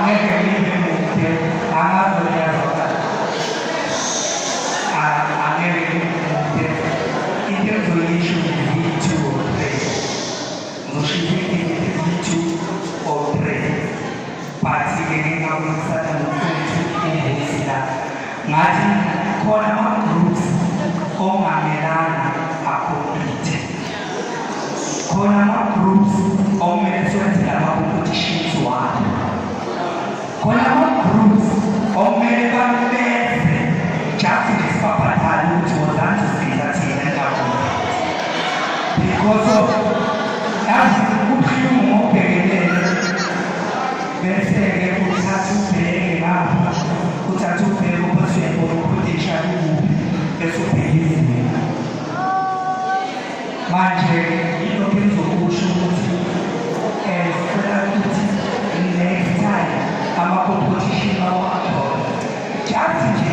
angeke nibe mude angazonyazona angeke nibe mude into engizoyisho ngi-2 or 3 ngizoshiya ngi-2 or 3 but-ke ngingabuyisana nokuthi ingozi la ngathi khona ama-groups ongamelanga akompithe khona ama-groups okumele siwenze lama-competitions wabo khona ama-groups okumele bameze just ngesibabhadala ukuthi wozange usiza thina ngakubo because of yazi ubuhlungu ngokubhekelele bese-ke uthatha ubheke ngapha uthatha ubheke ubesuyabona ukupotential ukuphi bese ubheke izinto manje yilokho engizokusho ukuthi sicela ukuthi next time ama-competition akhona just nje